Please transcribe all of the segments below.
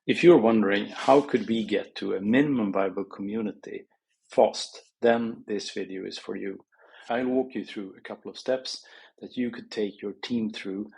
If you're wondering how could we get to a minimum viable community fast, then this video is for you. I'll walk you through a couple of steps that you could take your team through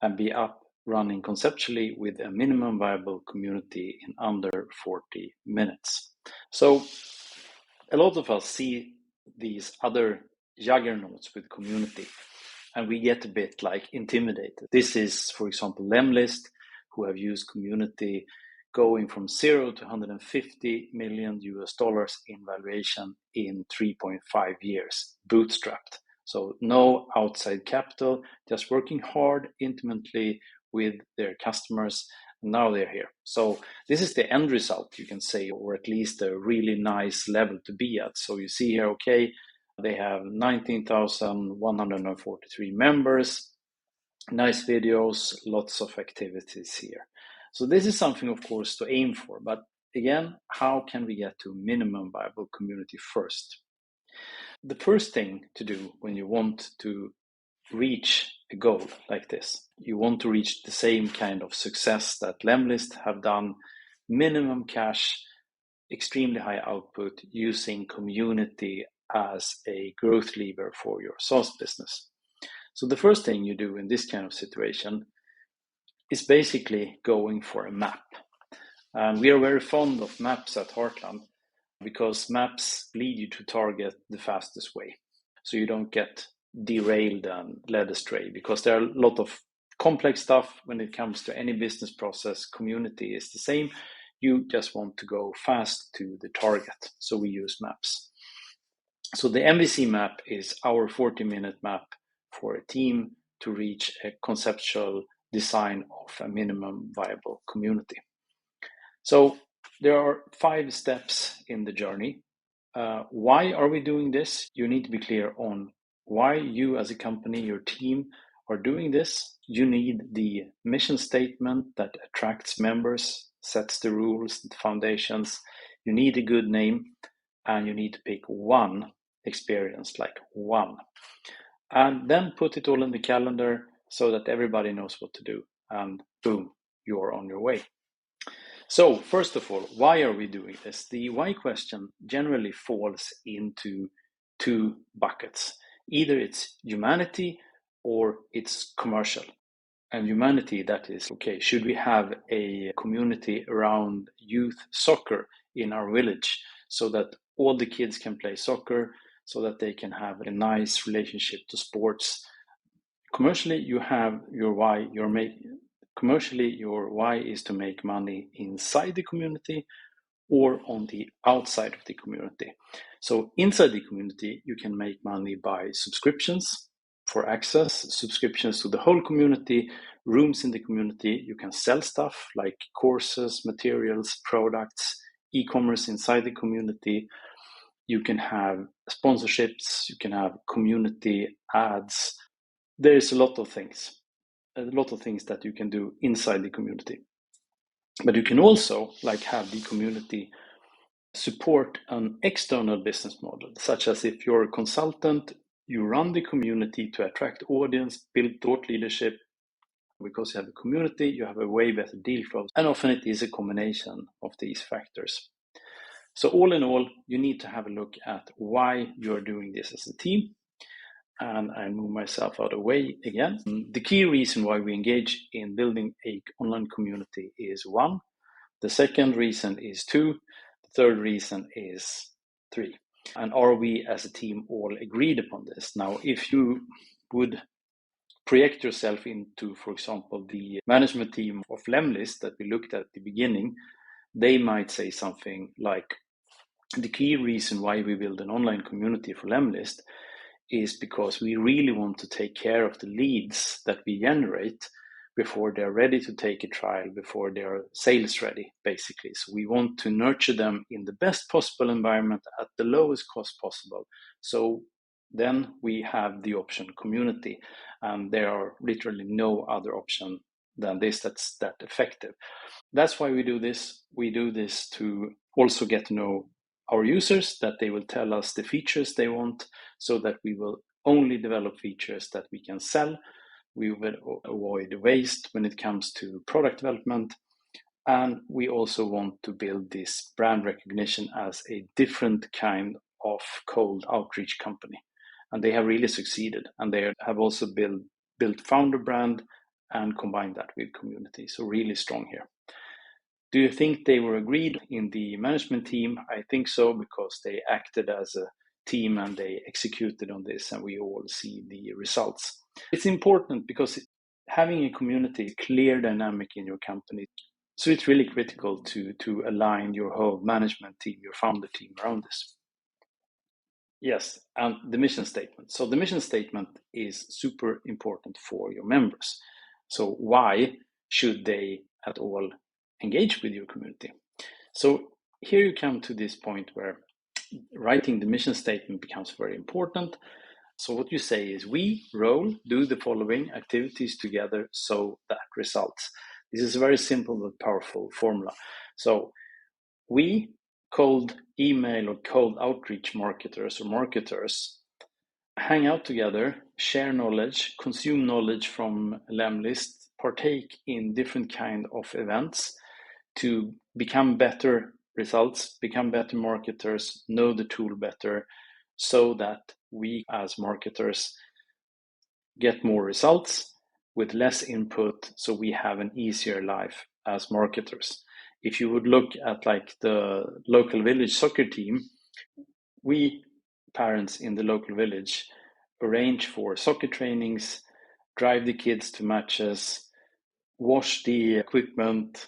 and be up running conceptually with a minimum viable community in under 40 minutes. So a lot of us see these other juggernauts with community and we get a bit like intimidated. This is, for example, Lemlist, who have used community going from 0 to 150 million US dollars in valuation in 3.5 years, bootstrapped. So no outside capital, just working hard, intimately with their customers. Now they're here. So this is the end result, you can say, or at least a really nice level to be at. So you see here, okay, they have 19,143 members, nice videos, lots of activities here. So this is something, of course, to aim for. But again, how can we get to minimum viable community first? The first thing to do when you want to reach a goal like this, you want to reach the same kind of success that Lemlist have done, minimum cash, extremely high output, using community as a growth lever for your SaaS business. So the first thing you do in this kind of situation is basically going for a map. And we are very fond of maps at Heartland because maps lead you to target the fastest way. So you don't get derailed and led astray, because there are a lot of complex stuff when it comes to any business process. Community is the same. You just want to go fast to the target. So we use maps. So the MVC map is our 40-minute map for a team to reach a conceptual design of a minimum viable community. So there are 5 steps in the journey. Why are we doing this? You need to be clear on why you as a company, your team, are doing this. You need the mission statement that attracts members, sets the rules, the foundations. You need a good name, and you need to pick one experience, like one. And then put it all in the calendar so that everybody knows what to do. And boom, you're on your way. So first of all, why are we doing this? The why question generally falls into 2 buckets. Either it's humanity or it's commercial. And humanity, that is, okay, should we have a community around youth soccer in our village so that all the kids can play soccer, so that they can have a nice relationship to sports? Commercially, you have your why. Commercially, your why is to make money inside the community or on the outside of the community. So inside the community, you can make money by subscriptions for access, subscriptions to the whole community, rooms in the community. You can sell stuff like courses, materials, products, e-commerce inside the community. You can have sponsorships, you can have community ads. There's a lot of things that you can do inside the community. But you can also have the community support an external business model, such as if you're a consultant, you run the community to attract audience, build thought leadership. Because you have a community, you have a way better deal flow. And often it is a combination of these factors. So all in all, you need to have a look at why you're doing this as a team. And I move myself out of the way again. The key reason why we engage in building an online community is 1. The second reason is 2. The third reason is 3. And are we as a team all agreed upon this? Now, if you would project yourself into, for example, the management team of Lemlist that we looked at the beginning, they might say something like, the key reason why we build an online community for Lemlist is because we really want to take care of the leads that we generate before they're ready to take a trial, before they're sales ready, basically. So we want to nurture them in the best possible environment at the lowest cost possible. So then we have the option community, and there are literally no other option than this that's that effective. That's why we do this. We do this to also get to know our users, that they will tell us the features they want, so that we will only develop features that we can sell. We will avoid waste when it comes to product development, And we also want to build this brand recognition as a different kind of cold outreach company. And they have really succeeded. And they have also built founder brand and combined that with community. So really strong here. Do you think they were agreed in the management team? I think so, because they acted as a team and they executed on this, and we all see the results. It's important because having a community, clear dynamic in your company, so it's really critical to align your whole management team, your founder team around this. Yes, and the mission statement. So the mission statement is super important for your members. So why should they at all engage with your community? So here you come to this point where writing the mission statement becomes very important. So what you say is, we do the following activities together so that results. This is a very simple but powerful formula. So we, cold email or cold outreach marketers or marketers, hang out together, share knowledge, consume knowledge from Lemlist, partake in different kind of events to become better results, become better marketers, know the tool better, so that we as marketers get more results with less input, so we have an easier life as marketers. If you would look at like the local village soccer team, we parents in the local village arrange for soccer trainings, drive the kids to matches, wash the equipment,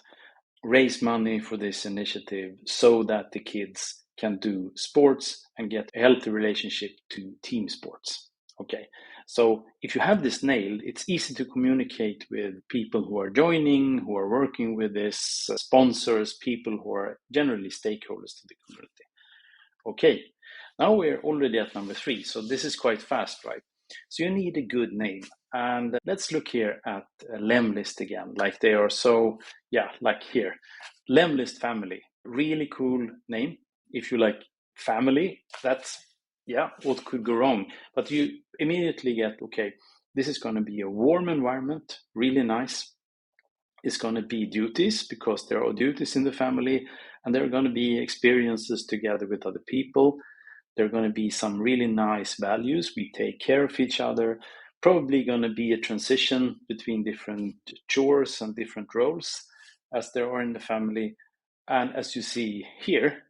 raise money for this initiative so that the kids can do sports and get a healthy relationship to team sports. Okay, so if you have this nailed, it's easy to communicate with people who are joining, who are working with this, sponsors, people who are generally stakeholders to the community. Okay, now we're already at number 3, so this is quite fast, right? So you need a good name. And let's look here at Lemlist again, like they are so, like here. Lemlist family, really cool name. If you like family, that's, what could go wrong? But you immediately get, okay, this is going to be a warm environment, really nice. It's going to be duties because there are duties in the family, and there are going to be experiences together with other people. There are going to be some really nice values. We take care of each other. Probably going to be a transition between different chores and different roles as there are in the family. And as you see here,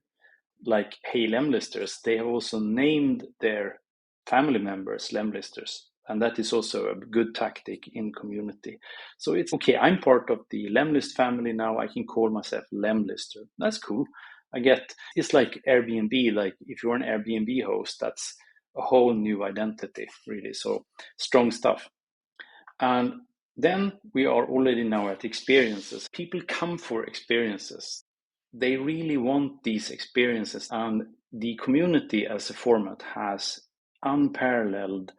like Hey Lemlisters, they have also named their family members Lemlisters. And that is also a good tactic in community. So it's okay, I'm part of the Lemlist family now. I can call myself Lemlister. That's cool. I get, it's like Airbnb, like if you're an Airbnb host, that's a whole new identity, really. So strong stuff. And then we are already now at experiences. People come for experiences. They really want these experiences, and the community as a format has unparalleled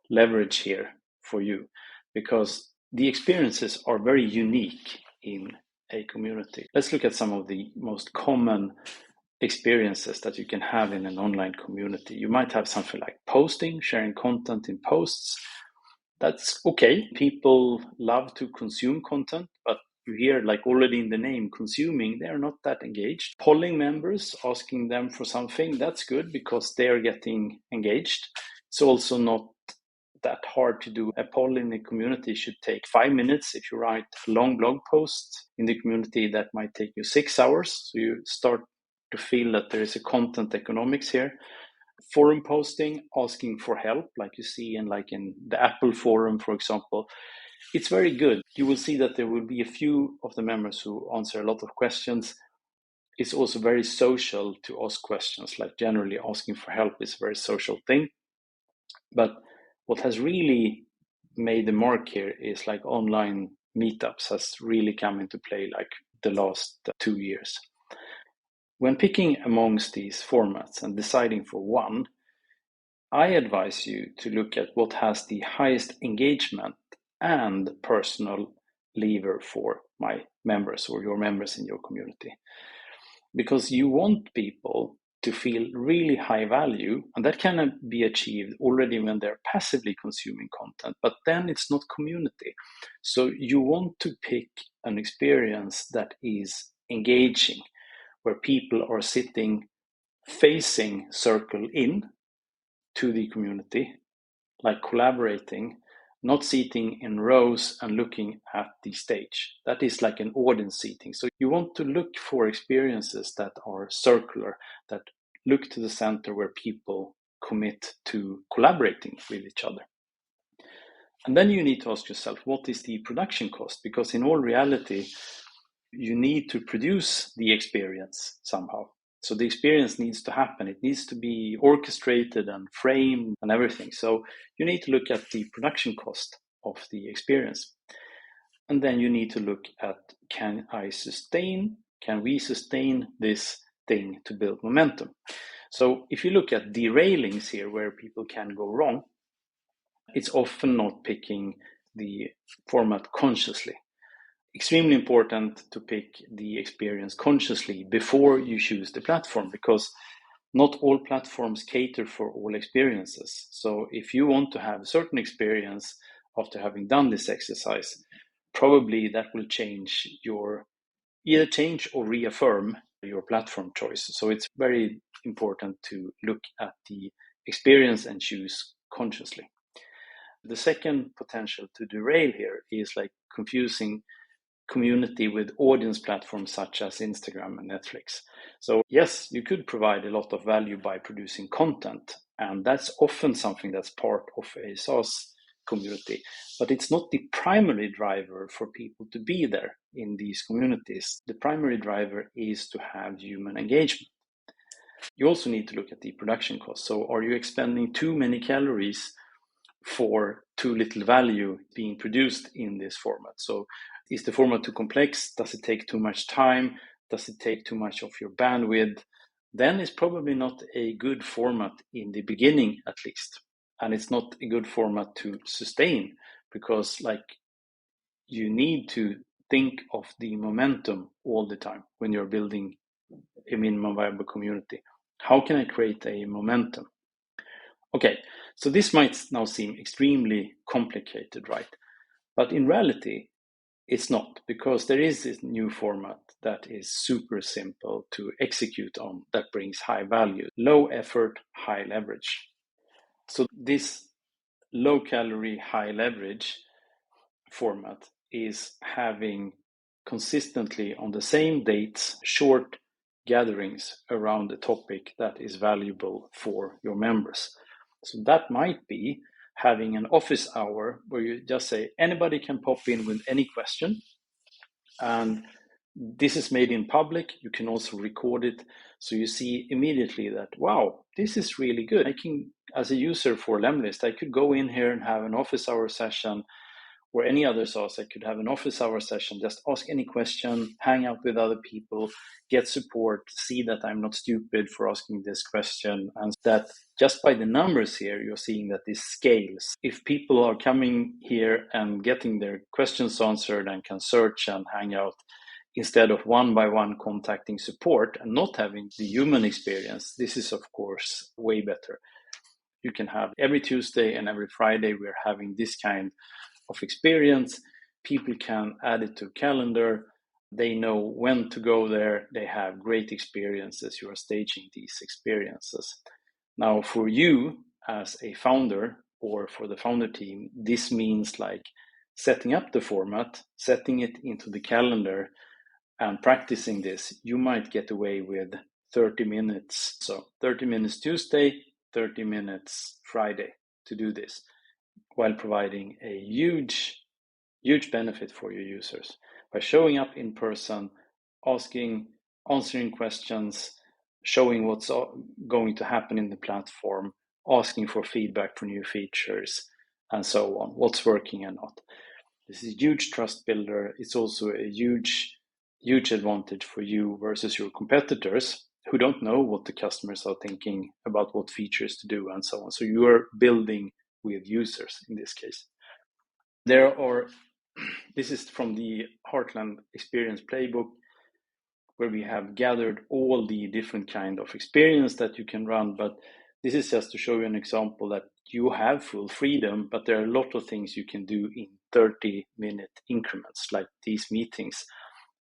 leverage here for you, because the experiences are very unique in a community. Let's look at some of the most common experiences that you can have in an online community. You might have something like posting, sharing content in posts. That's okay. People love to consume content, but you hear, like already in the name, consuming, they're not that engaged. Polling members, asking them for something, that's good because they're getting engaged. It's also not that hard to do. A poll in the community should take 5 minutes. If you write a long blog post in the community, that might take you 6 hours. So you start to feel that there is a content economics here. Forum posting, asking for help, like you see in the Apple forum, for example, it's very good. You will see that there will be a few of the members who answer a lot of questions. It's also very social to ask questions, like generally asking for help is a very social thing. But what has really made the mark here is like online meetups has really come into play like the last 2 years. When picking amongst these formats and deciding for one, I advise you to look at what has the highest engagement and personal lever for my members or your members in your community. Because you want people to feel really high value, and that can be achieved already when they're passively consuming content, but then it's not community. So you want to pick an experience that is engaging, where people are sitting facing circle in to the community, like collaborating, not sitting in rows and looking at the stage. That is like an audience seating. So you want to look for experiences that are circular, that look to the center, where people commit to collaborating with each other. And then you need to ask yourself, what is the production cost? Because in all reality, you need to produce the experience somehow. So the experience needs to happen. It needs to be orchestrated and framed and everything. So you need to look at the production cost of the experience. And then you need to look at, can we sustain this thing to build momentum? So if you look at derailings here, where people can go wrong, it's often not picking the format consciously. Extremely important to pick the experience consciously before you choose the platform, because not all platforms cater for all experiences. So if you want to have a certain experience after having done this exercise, probably that will either change or reaffirm your platform choice. So it's very important to look at the experience and choose consciously. The second potential to derail here is like confusing community with audience platforms such as Instagram and Netflix. So yes, you could provide a lot of value by producing content, and that's often something that's part of a SaaS community, but it's not the primary driver for people to be there in these communities. The primary driver is to have human engagement. You also need to look at the production cost. So are you expending too many calories for too little value being produced in this format? So is the format too complex? Does it take too much time? Does it take too much of your bandwidth? Then it's probably not a good format in the beginning, at least. And it's not a good format to sustain, because you need to think of the momentum all the time when you're building a minimum viable community. How can I create a momentum? Okay, so this might now seem extremely complicated, right? But in reality, it's not, because there is this new format that is super simple to execute on, that brings high value, low effort, high leverage. So this low calorie, high leverage format is having consistently on the same dates short gatherings around a topic that is valuable for your members. So that might be having an office hour where you just say anybody can pop in with any question, and this is made in public. You can also record it, so you see immediately that, wow, this is really good. I can, as a user for Lemlist, I could go in here and have an office hour session, or any other SaaS, I could have an office hour session, just ask any question, hang out with other people, get support, see that I'm not stupid for asking this question, and that just by the numbers here, you're seeing that this scales. If people are coming here and getting their questions answered and can search and hang out, instead of one by one contacting support and not having the human experience, this is of course way better. You can have every Tuesday and every Friday, we're having this kind of experience. People can add it to calendar. They know when to go there. They have great experiences. You are staging these experiences. Now, for you as a founder or for the founder team, this means like setting up the format, setting it into the calendar, and practicing this. You might get away with 30 minutes. So 30 minutes Tuesday, 30 minutes Friday to do this, while providing a huge benefit for your users by showing up in person, answering questions, showing what's going to happen in the platform, asking for feedback for new features, and so on, what's working and not. This is a huge trust builder. It's also a huge advantage for you versus your competitors, who don't know what the customers are thinking about what features to do and so on. So you are building with users in this case. This is from the Heartland Experience Playbook. where we have gathered all the different kind of experience that you can run. But this is just to show you an example that you have full freedom, but there are a lot of things you can do in 30-minute increments, like these meetings.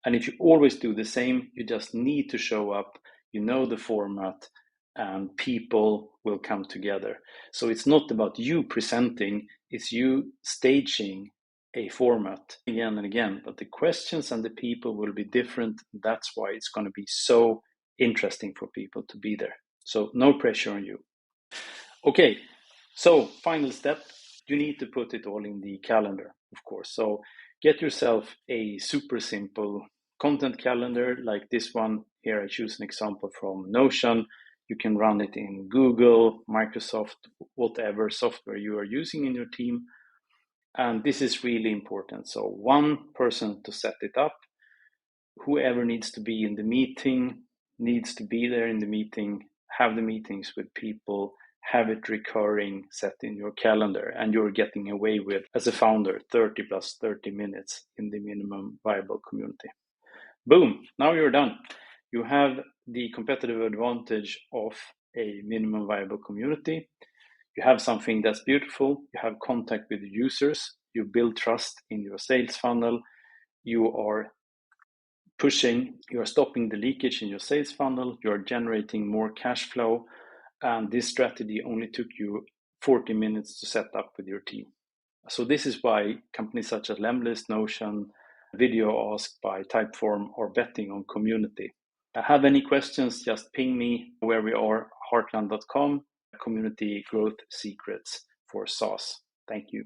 And if you always do the same, you just need to show up, you know the format, and people will come together. So it's not about you presenting, it's you staging a format again and again, but the questions and the people will be different. That's why it's going to be so interesting for people to be there. So no pressure on you. Okay, so final step, you need to put it all in the calendar, of course. So get yourself a super simple content calendar like this one. Here I choose an example from Notion. You can run it in Google, Microsoft, whatever software you are using in your team. And this is really important. So one person to set it up. Whoever needs to be in the meeting needs to be there in the meeting, have the meetings with people, have it recurring, set in your calendar, and you're getting away with, as a founder, 30 plus 30 minutes in the minimum viable community. Boom, now you're done. You have the competitive advantage of a minimum viable community. You have something that's beautiful. You have contact with the users. You build trust in your sales funnel. You are you are stopping the leakage in your sales funnel. You are generating more cash flow. And this strategy only took you 40 minutes to set up with your team. So this is why companies such as Lemlist, Notion, Video Ask by Typeform are betting on community. Have any questions, just ping me where we are, heartland.com, community growth secrets for SaaS. Thank you.